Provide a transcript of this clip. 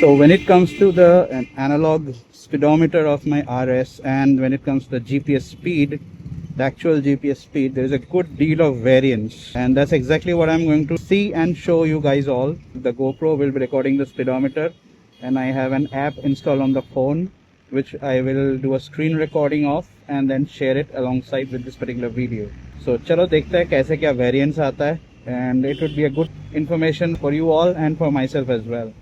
So when it comes to the analog speedometer of my RS, and when it comes to the GPS speed, the actual GPS speed, there is a good deal of variance, and that's exactly what I'm going to see and show you guys all. The GoPro will be recording the speedometer, and I have an app installed on the phone which I will do a screen recording of and then share it alongside with this particular video. So चलो देखते हैं कैसे क्या variance आता है, and it would be a good information for you all and for myself as well.